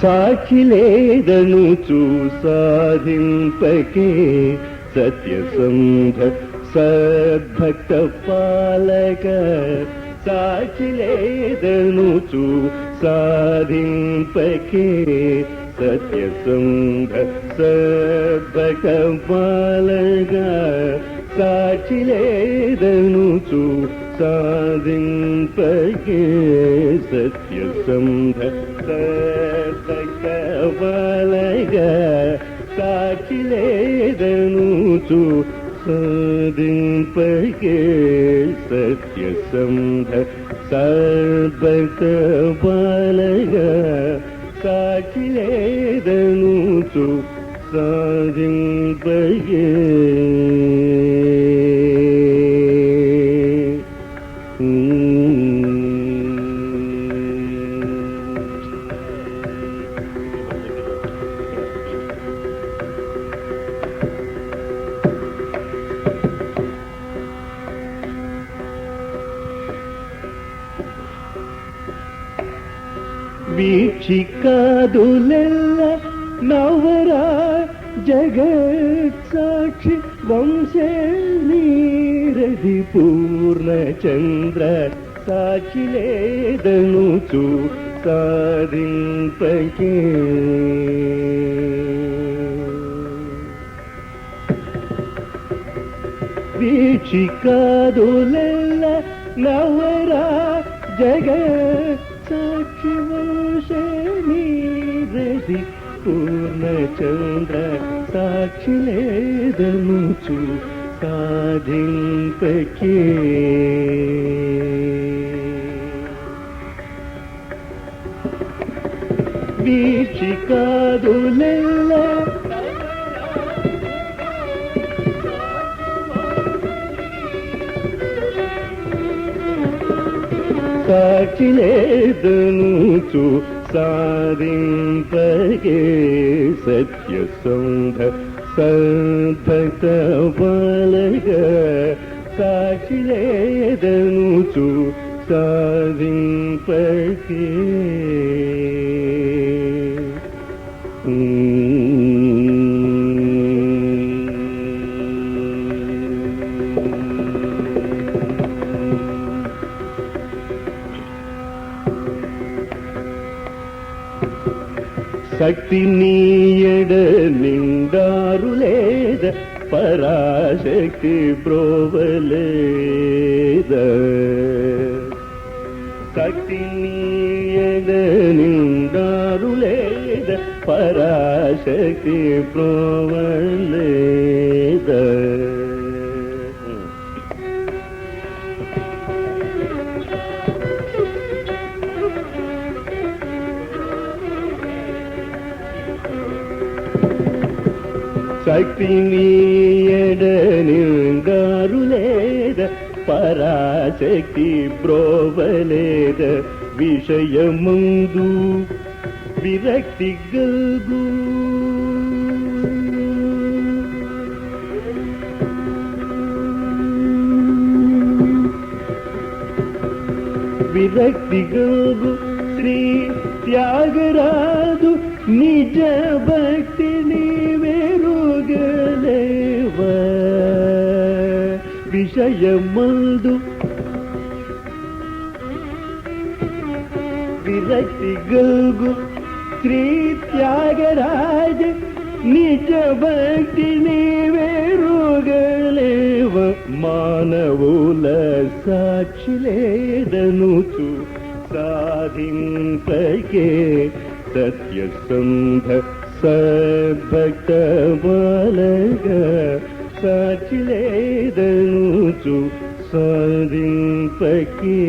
సాక్షిలేదనుచు సాధింపకే సత్యసంధ సద్భక్త పాలక సాక్షిలేదనుచు సాధింపకే సత్యసంధ సద్భక్త పాలక సాక్షిలేదనుచు సాధింపకే సత్యసంధ సద్భక్త పాలక సాక్షిలేదనుచు సాధింపకే సత్యసంధ సద్భక్త పాలక సాక్షిలేదనుచు సాధింపకే వీక్షికాదులెల్ల నవరా జగత్ సాక్షి వంశే నీరది పూర్ణచంద్ర సాక్షిలేదనుచు సాధింపకే వీక్షికాదులెల్ల నవరా జగత్ సాక్షి వంశే నీరది పూర్ణచంద్ర సాక్షిలేదనుచు సాధింపకే వీక్షికాదులెల్ల సాక్షిలేదనుచు సాధింపకే సత్యసంధ సద్భక్త పాలక సాక్షిలేదనుచు సాధింపకే శక్తి నీయడ నిండారులేద పరాశక్తి బ్రోవలేద శక్తి నీయడ నిండారులేద పరాశక్తి బ్రోవలేద శక్తి నీయడ నిండారులేద పరాశక్తి బ్రోవలేద విషయమందు విరక్తి గల్గు విరక్తి గల్గు శ్రీ త్యాగరాజు నిజ భక్తిని వేరుగలేవ విషయమందు విరక్తి గల్గు శ్రీ త్యాగరాజ నిజ భక్తిని వేరుగలేవ మానవుల సాక్షిలేదనుచు సాధింపకే సత్యసంధ సద్భక్త పాలక సాక్షిలేదనుచు సాధింపకే